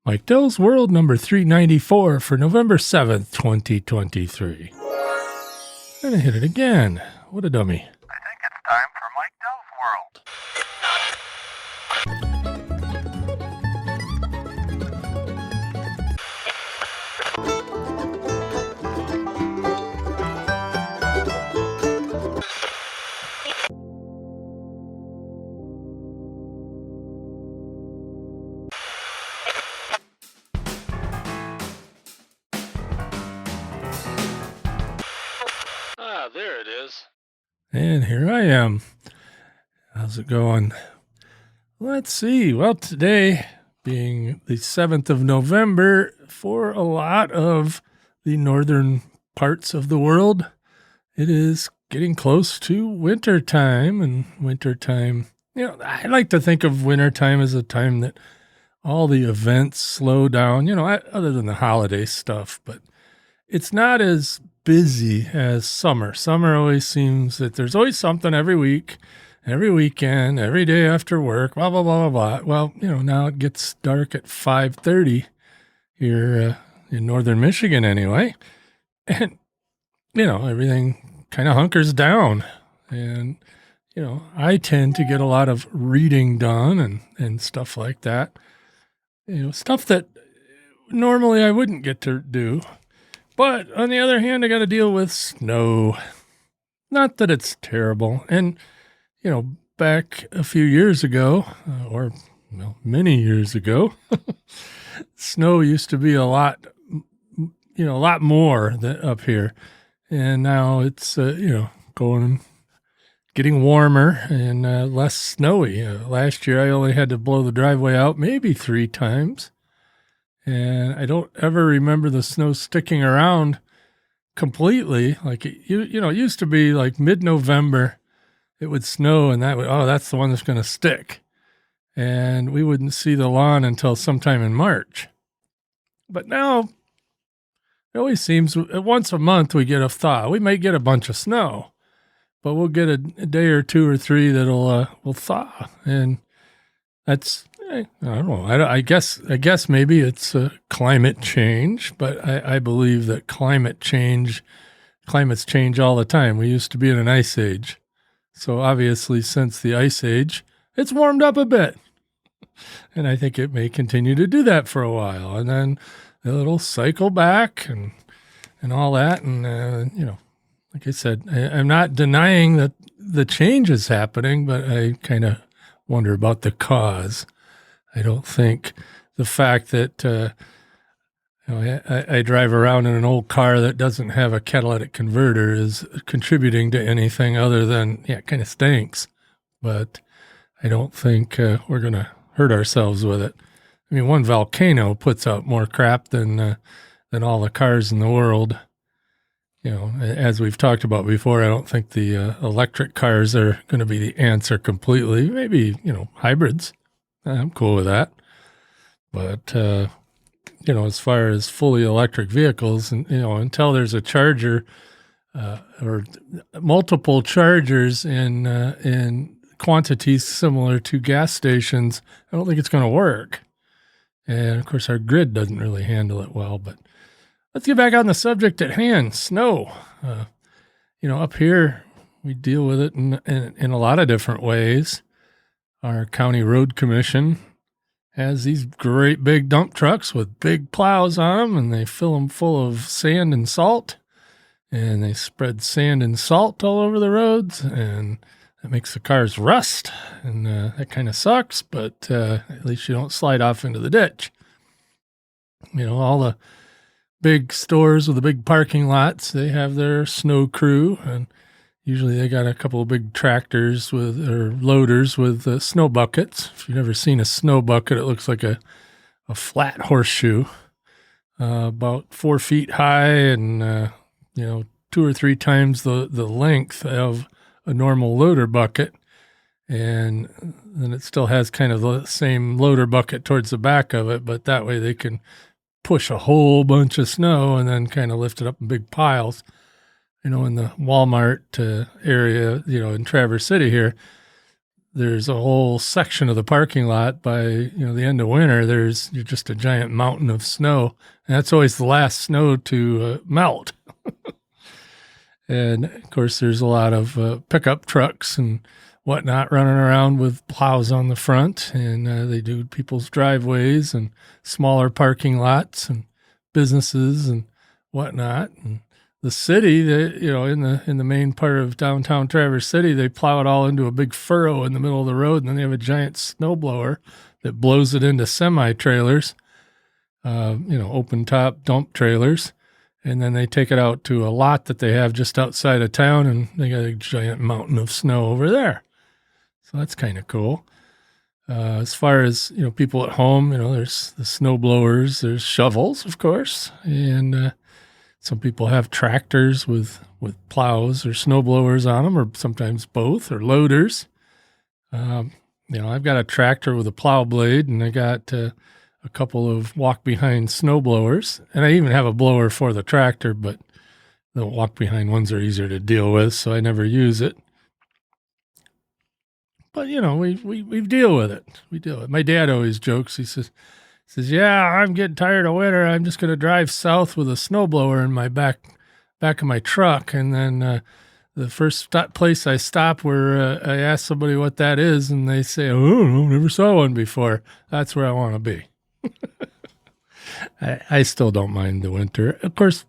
Mike Dell's World number 394 for November 7th, 2023. And I hit it again. What a dummy. I think it's time for Mike Dell's World. There it is. And here I am. How's it going? Let's see. Well, today being the 7th of November, for a lot of the northern parts of the world, it is getting close to winter time. And wintertime, I like to think of wintertime as a time that all the events slow down, other than the holiday stuff, but it's not as busy as summer. Summer always seems that there's always something every week, every weekend, every day after work, blah, blah, blah, blah, blah. Well, now it gets dark at 5:30 here in northern Michigan anyway. And, everything kind of hunkers down. And, I tend to get a lot of reading done and stuff like that. Stuff that normally I wouldn't get to do. But on the other hand, I got to deal with snow. Not that it's terrible. And, back a few years ago, many years ago, snow used to be a lot more than up here. And now it's, getting warmer and less snowy. Last year, I only had to blow the driveway out maybe 3 times. And I don't ever remember the snow sticking around completely. Like it used to be like mid-November, it would snow and that's the one that's going to stick. And we wouldn't see the lawn until sometime in March. But now it always seems once a month we get a thaw. We might get a bunch of snow, but we'll get a day or 2 or 3 that'll will thaw. And that's, I don't know. I guess maybe it's climate change, but I believe that climates change all the time. We used to be in an ice age. So obviously since the ice age, it's warmed up a bit. And I think it may continue to do that for a while. And then it'll cycle back and all that. And, like I said, I'm not denying that the change is happening, but I kind of wonder about the cause. I don't think the fact that I drive around in an old car that doesn't have a catalytic converter is contributing to anything other than, it kind of stinks. But I don't think we're going to hurt ourselves with it. I mean, one volcano puts out more crap than all the cars in the world. As we've talked about before, I don't think the electric cars are going to be the answer completely. Maybe, hybrids. I'm cool with that. But, as far as fully electric vehicles, and, until there's a charger or multiple chargers in quantities similar to gas stations, I don't think it's going to work. And, of course, our grid doesn't really handle it well. But let's get back on the subject at hand, snow. Up here, we deal with it in a lot of different ways. Our county road commission has these great big dump trucks with big plows on them, and they fill them full of sand and salt, and they spread sand and salt all over the roads, and that makes the cars rust, and that kind of sucks, but at least you don't slide off into the ditch. All the big stores with the big parking lots, they have their snow crew, and usually they got a couple of big tractors or loaders with snow buckets. If you've never seen a snow bucket, it looks like a flat horseshoe, about 4 feet high and, 2 or 3 times the length of a normal loader bucket. And then it still has kind of the same loader bucket towards the back of it, but that way they can push a whole bunch of snow and then kind of lift it up in big piles. In the Walmart area, in Traverse City here, there's a whole section of the parking lot by, the end of winter, there's just a giant mountain of snow. And that's always the last snow to melt. And of course, there's a lot of pickup trucks and whatnot running around with plows on the front. And they do people's driveways and smaller parking lots and businesses and whatnot. And the city, in the main part of downtown Traverse City, they plow it all into a big furrow in the middle of the road, and then they have a giant snowblower that blows it into semi-trailers, open top dump trailers, and then they take it out to a lot that they have just outside of town, and they got a giant mountain of snow over there. So that's kind of cool. As far as, people at home, there's the snow blowers, there's shovels, of course, and some people have tractors with plows or snow blowers on them, or sometimes both, or loaders. I've got a tractor with a plow blade, and I got a couple of walk-behind snow blowers, and I even have a blower for the tractor, but the walk-behind ones are easier to deal with, so I never use it. But, we deal with it. We deal with it. My dad always jokes. He says, yeah, I'm getting tired of winter. I'm just going to drive south with a snowblower in my back of my truck. And then the first place I stop where I ask somebody what that is, and they say, oh, never saw one before. That's where I want to be. I still don't mind the winter. Of course,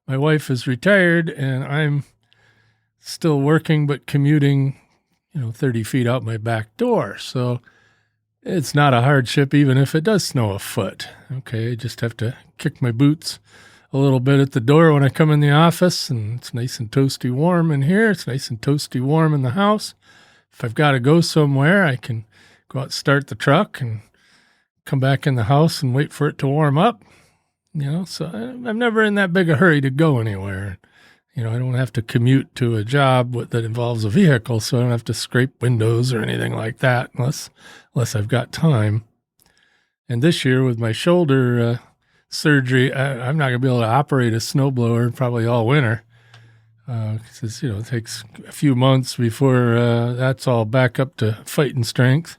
my wife is retired, and I'm still working but commuting 30 feet out my back door. So it's not a hardship even if it does snow a foot. Okay, I just have to kick my boots a little bit at the door when I come in the office, and it's nice and toasty warm in here. It's nice and toasty warm in the house. If I've got to go somewhere, I can go out, start the truck, and come back in the house and wait for it to warm up. So I'm never in that big a hurry to go anywhere. I don't have to commute to a job that involves a vehicle, so I don't have to scrape windows or anything like that unless I've got time. And this year with my shoulder surgery, I'm not going to be able to operate a snowblower probably all winter. Because, it takes a few months before that's all back up to fighting strength.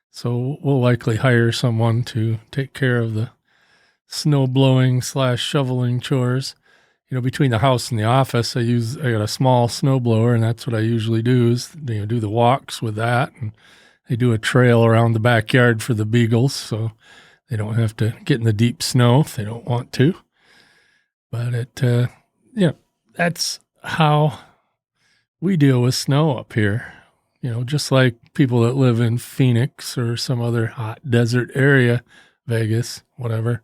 So we'll likely hire someone to take care of the snow blowing / shoveling chores. Between the house and the office, I got a small snow blower, and that's what I usually do is, do the walks with that. And they do a trail around the backyard for the beagles, so they don't have to get in the deep snow if they don't want to. But that's how we deal with snow up here. Just like people that live in Phoenix or some other hot desert area, Vegas, whatever,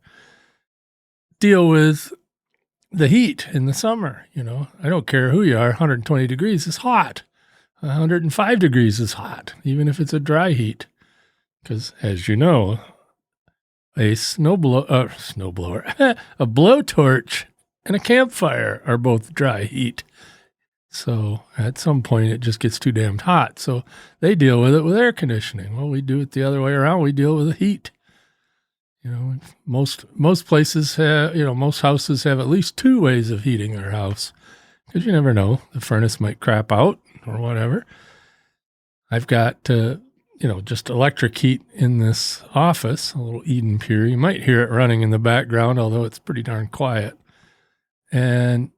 deal with the heat in the summer. I don't care who you are. 120 degrees is hot. 105 degrees is hot, even if it's a dry heat. Because, as you know, a snowblower, a blowtorch, and a campfire are both dry heat. So at some point, it just gets too damn hot. So they deal with it with air conditioning. Well, we do it the other way around. We deal with the heat. Most places have, most houses have at least 2 ways of heating their house, because you never know, the furnace might crap out or whatever. I've got, just electric heat in this office, a little Eden Pure. You might hear it running in the background, although it's pretty darn quiet. And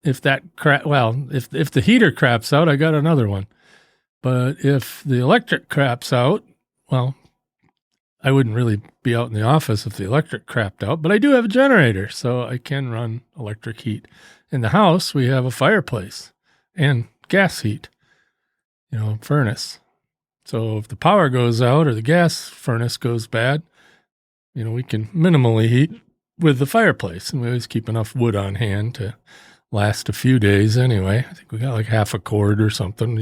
if that if the heater craps out, I got another one. But if the electric craps out, well, I wouldn't really be out in the office if the electric crapped out, but I do have a generator, so I can run electric heat. In the house, we have a fireplace and gas heat, furnace. So if the power goes out or the gas furnace goes bad, we can minimally heat with the fireplace, and we always keep enough wood on hand to last a few days anyway. I think we got like half a cord or something,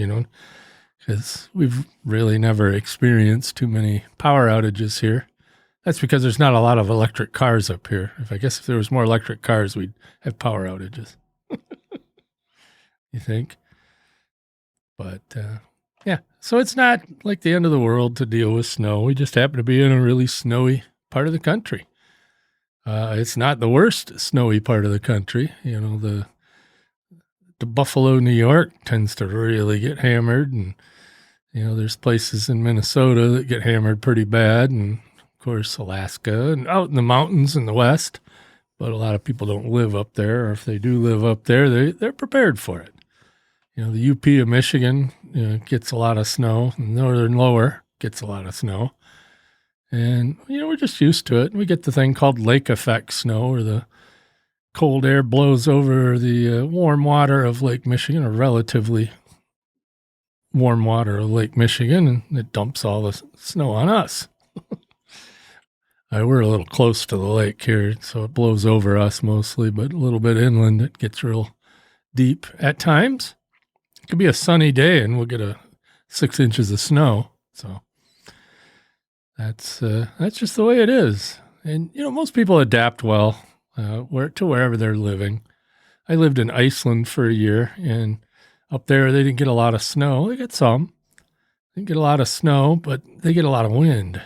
because we've really never experienced too many power outages here. That's because there's not a lot of electric cars up here. If there was more electric cars, we'd have power outages. You think? But, so it's not like the end of the world to deal with snow. We just happen to be in a really snowy part of the country. It's not the worst snowy part of the country. The Buffalo, New York tends to really get hammered, and There's places in Minnesota that get hammered pretty bad, and of course Alaska and out in the mountains in the west. But a lot of people don't live up there, or if they do live up there, they're prepared for it. The UP of Michigan gets a lot of snow. Northern lower gets a lot of snow. And, we're just used to it. We get the thing called lake effect snow, where the cold air blows over the warm water of Lake Michigan, or relatively warm water of Lake Michigan, and it dumps all the snow on us. We're a little close to the lake here, so it blows over us mostly, but a little bit inland, it gets real deep at times. It could be a sunny day, and we'll get 6 inches of snow. So that's just the way it is. And most people adapt well to wherever they're living. I lived in Iceland for a year, and up there they didn't get a lot of snow. They get some. They didn't get a lot of snow, but they get a lot of wind.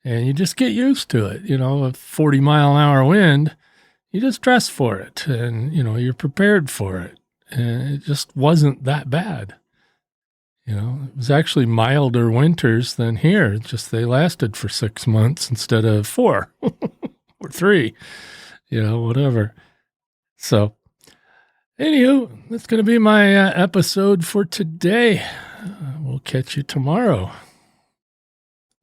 And you just get used to it. A 40-mile-an-hour wind, you just dress for it, and you're prepared for it. And it just wasn't that bad. It was actually milder winters than here. It's just they lasted for 6 months instead of 4 or 3, whatever. So, anywho, that's going to be my episode for today. We'll catch you tomorrow.